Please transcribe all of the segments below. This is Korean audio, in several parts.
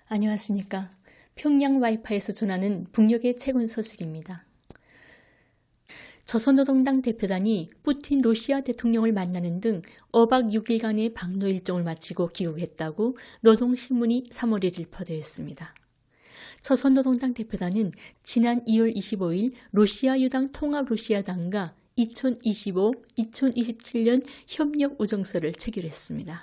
안녕하십니까. 평양 와이파이에서 전하는 북녘의 최근 소식입니다. 조선노동당 대표단이 푸틴 러시아 대통령을 만나는 등 5박 6일간의 방로 일정을 마치고 귀국했다고 노동신문이 3월 1일 보도했습니다. 조선노동당 대표단은 지난 2월 25일 러시아 유당 통합러시아당과 2025-2027년 협력 우정서를 체결했습니다.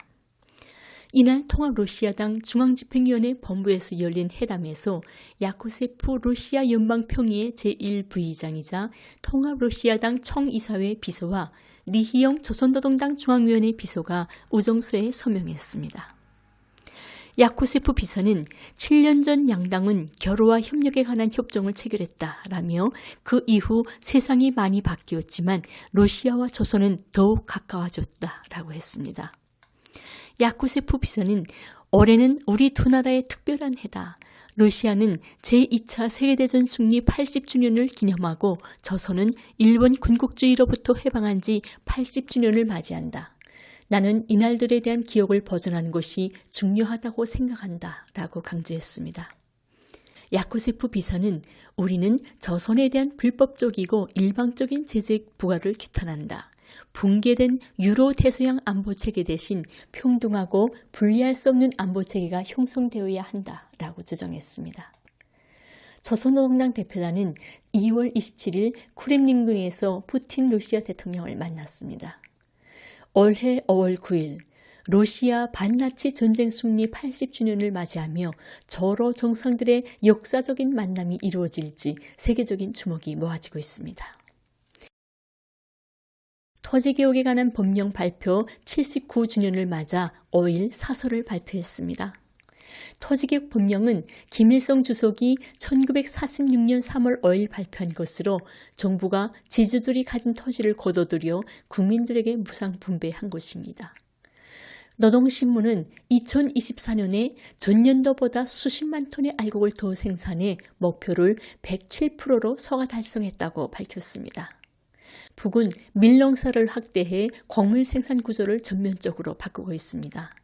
이날 통합러시아당 중앙집행위원회 본부에서 열린 회담에서 야코세프 러시아 연방평의회 제1부의장이자 통합러시아당 청이사회 비서와 리희영 조선노동당 중앙위원회 비서가 우정서에 서명했습니다. 야코세프 비서는 7년 전 양당은 결호와 협력에 관한 협정을 체결했다라며 그 이후 세상이 많이 바뀌었지만 러시아와 조선은 더욱 가까워졌다라고 했습니다. 야코세프 비서는 올해는 우리 두 나라의 특별한 해다. 러시아는 제2차 세계대전 승리 80주년을 기념하고 조선은 일본 군국주의로부터 해방한 지 80주년을 맞이한다. 나는 이날들에 대한 기억을 보존하는 것이 중요하다고 생각한다. 라고 강조했습니다. 야코세프 비서는 우리는 조선에 대한 불법적이고 일방적인 제재 부과를 규탄한다. 붕괴된 유로 대서양 안보체계 대신 평등하고 분리할 수 없는 안보체계가 형성되어야 한다라고 주장했습니다. 조선노동당 대표단은 2월 27일 크렘린궁에서 푸틴 러시아 대통령을 만났습니다. 올해 5월 9일 러시아 반나치 전쟁 승리 80주년을 맞이하며 저로 정상들의 역사적인 만남이 이루어질지 세계적인 주목이 모아지고 있습니다. 토지개혁에 관한 법령 발표 79주년을 맞아 5일 사설을 발표했습니다. 토지개혁 법령은 김일성 주석이 1946년 3월 5일 발표한 것으로 정부가 지주들이 가진 토지를 거둬들여 국민들에게 무상 분배한 것입니다. 노동신문은 2024년에 전년도보다 수십만 톤의 알곡을 더 생산해 목표를 107%로 서가 달성했다고 밝혔습니다. 북은 밀농사를 확대해 곡물 생산 구조를 전면적으로 바꾸고 있습니다.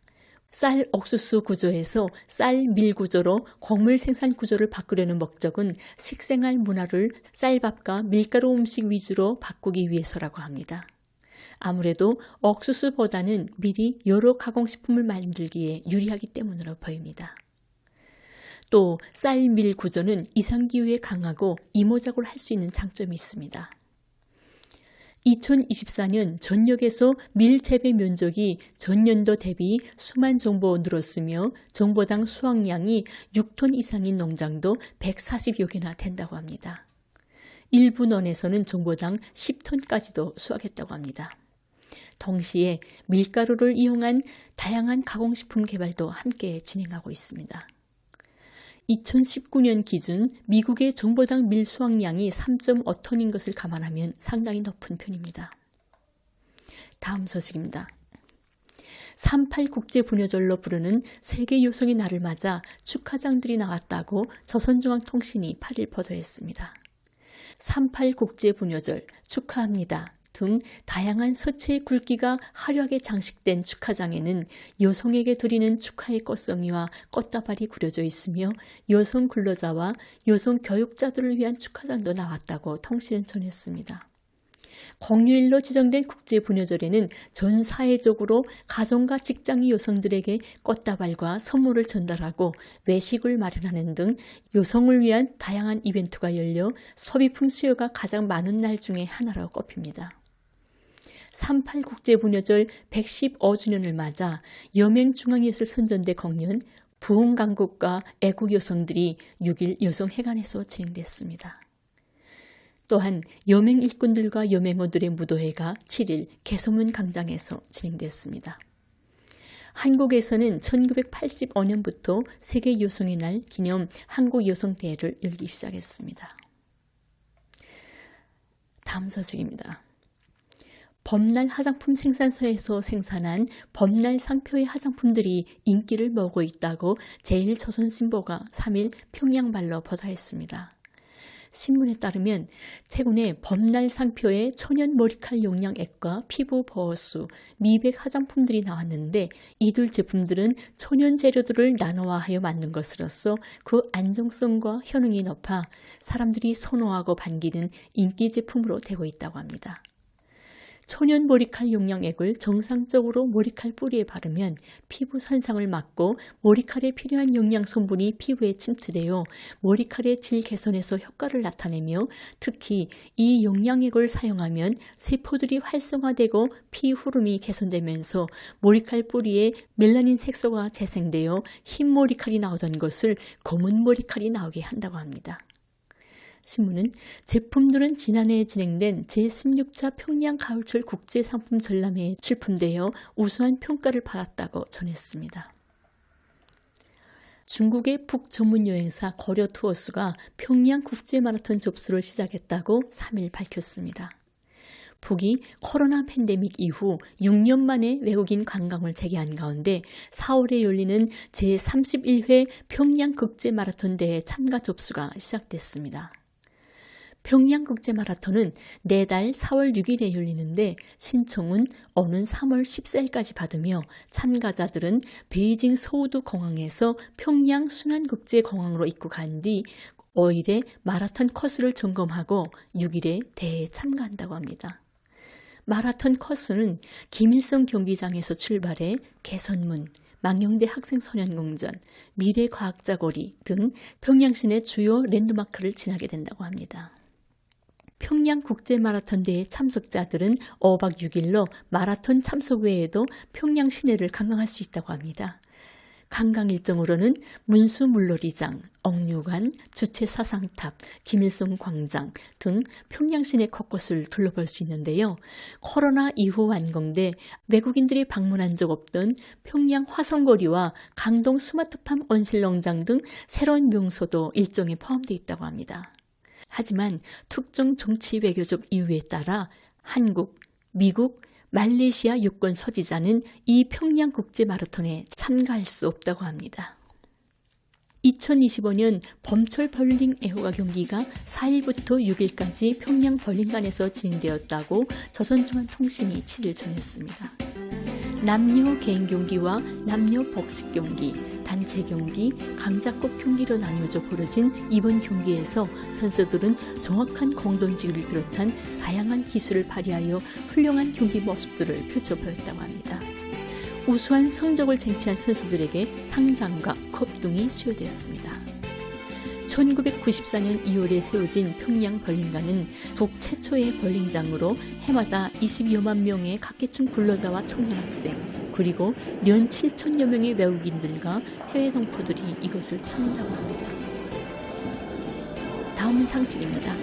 쌀 옥수수 구조에서 쌀 밀 구조로 곡물 생산 구조를 바꾸려는 목적은 식생활 문화를 쌀밥과 밀가루 음식 위주로 바꾸기 위해서라고 합니다. 아무래도 옥수수보다는 밀이 여러 가공식품을 만들기에 유리하기 때문으로 보입니다. 또 쌀 밀 구조는 이상기후에 강하고 이모작을 할 수 있는 장점이 있습니다. 2024년 전역에서 밀 재배 면적이 전년도 대비 수만 정보 늘었으며 정보당 수확량이 6톤 이상인 농장도 140여 개나 된다고 합니다. 일부 논에서는 정보당 10톤까지도 수확했다고 합니다. 동시에 밀가루를 이용한 다양한 가공식품 개발도 함께 진행하고 있습니다. 2019년 기준 미국의 정보당 밀 수확량이 3.5톤인 것을 감안하면 상당히 높은 편입니다. 다음 소식입니다. 38 국제부녀절로 부르는 세계 여성의 날을 맞아 축하장들이 나왔다고 조선중앙통신이 8일 보도했습니다. 38 국제부녀절 축하합니다 등 다양한 서체의 굵기가 화려하게 장식된 축하장에는 여성에게 드리는 축하의 꽃송이와 꽃다발이 그려져 있으며 여성 근로자와 여성 교육자들을 위한 축하장도 나왔다고 통신은 전했습니다. 공휴일로 지정된 국제부녀절에는 전 사회적으로 가정과 직장의 여성들에게 꽃다발과 선물을 전달하고 외식을 마련하는 등 여성을 위한 다양한 이벤트가 열려 소비품 수요가 가장 많은 날 중에 하나로 꼽힙니다. 38 국제부녀절 115주년을 맞아 여맹중앙예술선전대 공연 부흥강국과 애국 여성들이 6일 여성회관에서 진행됐습니다. 또한 여맹 일꾼들과 여맹어들의 무도회가 7일 개소문 광장에서 진행됐습니다. 한국에서는 1985년부터 세계 여성의 날 기념 한국여성대회를 열기 시작했습니다. 다음 소식입니다. 범날 화장품 생산소에서 생산한 범날 상표의 화장품들이 인기를 모으고 있다고 제1조선신보가 3일 평양발로 보도했습니다. 신문에 따르면 최근에 범날 상표의 천연 머리칼 용량액과 피부 보호수, 미백 화장품들이 나왔는데 이들 제품들은 천연 재료들을 나노화하여 만든 것으로서 그 안정성과 효능이 높아 사람들이 선호하고 반기는 인기 제품으로 되고 있다고 합니다. 천연 머리칼 용량액을 정상적으로 머리칼 뿌리에 바르면 피부 손상을 막고 머리칼에 필요한 영양 성분이 피부에 침투되어 머리칼의 질 개선에서 효과를 나타내며 특히 이 용량액을 사용하면 세포들이 활성화되고 피 흐름이 개선되면서 머리칼 뿌리에 멜라닌 색소가 재생되어 흰 머리칼이 나오던 것을 검은 머리칼이 나오게 한다고 합니다. 신문은 제품들은 지난해 진행된 제16차 평양 가을철 국제상품 전람회에 출품되어 우수한 평가를 받았다고 전했습니다. 중국의 북 전문 여행사 거려 투어스가 평양 국제마라톤 접수를 시작했다고 3일 밝혔습니다. 북이 코로나 팬데믹 이후 6년 만에 외국인 관광을 재개한 가운데 4월에 열리는 제31회 평양 국제마라톤 대회 참가 접수가 시작됐습니다. 평양국제마라톤은 내달 4월 6일에 열리는데 신청은 오는 3월 14일까지 받으며 참가자들은 베이징 서우두 공항에서 평양 순환국제공항으로 입국한 뒤 5일에 마라톤 코스를 점검하고 6일에 대회에 참가한다고 합니다. 마라톤 코스는 김일성 경기장에서 출발해 개선문, 망영대 학생소년공전, 미래과학자거리 등 평양시내 주요 랜드마크를 지나게 된다고 합니다. 평양국제마라톤 대회 참석자들은 5박 6일로 마라톤 참석 외에도 평양 시내를 관광할 수 있다고 합니다. 관광 일정으로는 문수물놀이장, 옥류관, 주체사상탑, 김일성 광장 등 평양 시내 곳곳을 둘러볼 수 있는데요. 코로나 이후 완공돼 외국인들이 방문한 적 없던 평양 화성거리와 강동 스마트팜 온실농장 등 새로운 명소도 일정에 포함되어 있다고 합니다. 하지만 특정 정치 외교적 이유에 따라 한국, 미국, 말레이시아 유권 소지자는 이 평양 국제마라톤에 참가할 수 없다고 합니다. 2025년 봄철 볼링 애호가 경기가 4일부터 6일까지 평양 볼링관에서 진행되었다고 조선중앙통신이 7일 전했습니다. 남녀 개인 경기와 남녀 복식 경기, 단체 경기, 강자급 경기로 나뉘어져 벌어진 이번 경기에서 선수들은 정확한 공던지기를 비롯한 다양한 기술을 발휘하여 훌륭한 경기 모습들을 펼쳐 보였다고 합니다. 우수한 성적을 쟁취한 선수들에게 상장과 컵 등이 수여되었습니다. 1994년 2월에 세워진 평양 볼링관은 북 최초의 볼링장으로 해마다 20여만 명의 각계층 근로자와 청년 학생 그리고 연 7천여 명의 외국인들과 해외 동포들이 이곳을 찾는다고 합니다. 다음은 상식입니다.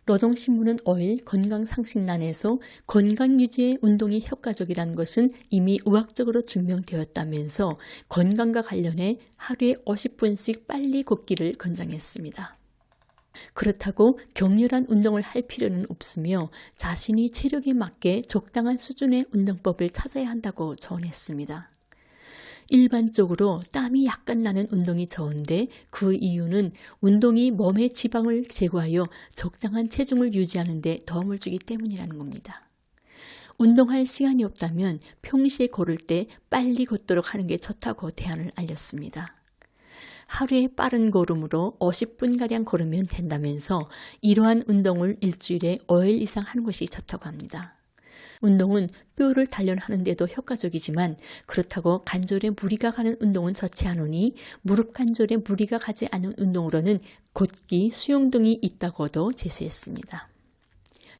노동신문은 5일 건강상식란에서 건강유지에 운동이 효과적이라는 것은 이미 의학적으로 증명되었다면서 건강과 관련해 하루에 50분씩 빨리 걷기를 권장했습니다. 그렇다고 격렬한 운동을 할 필요는 없으며 자신이 체력에 맞게 적당한 수준의 운동법을 찾아야 한다고 조언했습니다. 일반적으로 땀이 약간 나는 운동이 좋은데 그 이유는 운동이 몸의 지방을 제거하여 적당한 체중을 유지하는 데 도움을 주기 때문이라는 겁니다. 운동할 시간이 없다면 평시에 걸을 때 빨리 걷도록 하는 게 좋다고 대안을 알렸습니다. 하루에 빠른 걸음으로 50분가량 걸으면 된다면서 이러한 운동을 일주일에 5일 이상 하는 것이 좋다고 합니다. 운동은 뼈를 단련하는 데도 효과적이지만 그렇다고 관절에 무리가 가는 운동은 좋지 않으니 무릎 관절에 무리가 가지 않은 운동으로는 걷기, 수영 등이 있다고도 제시했습니다.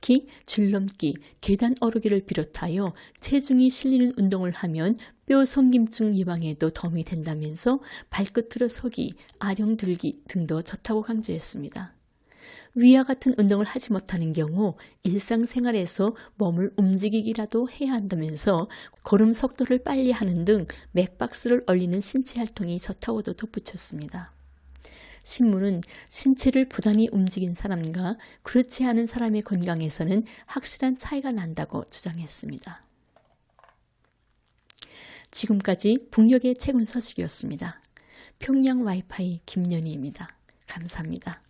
특히 줄넘기, 계단 오르기를 비롯하여 체중이 실리는 운동을 하면 뼈 성김증 예방에도 도움이 된다면서 발끝으로 서기, 아령 들기 등도 좋다고 강조했습니다. 위와 같은 운동을 하지 못하는 경우 일상생활에서 몸을 움직이기라도 해야 한다면서 걸음 속도를 빨리 하는 등 맥박수를 올리는 신체 활동이 좋다고도 덧붙였습니다. 신문은 신체를 부단히 움직인 사람과 그렇지 않은 사람의 건강에서는 확실한 차이가 난다고 주장했습니다. 지금까지 북녘의 채군 서식이었습니다. 평양 와이파이 김연희입니다. 감사합니다.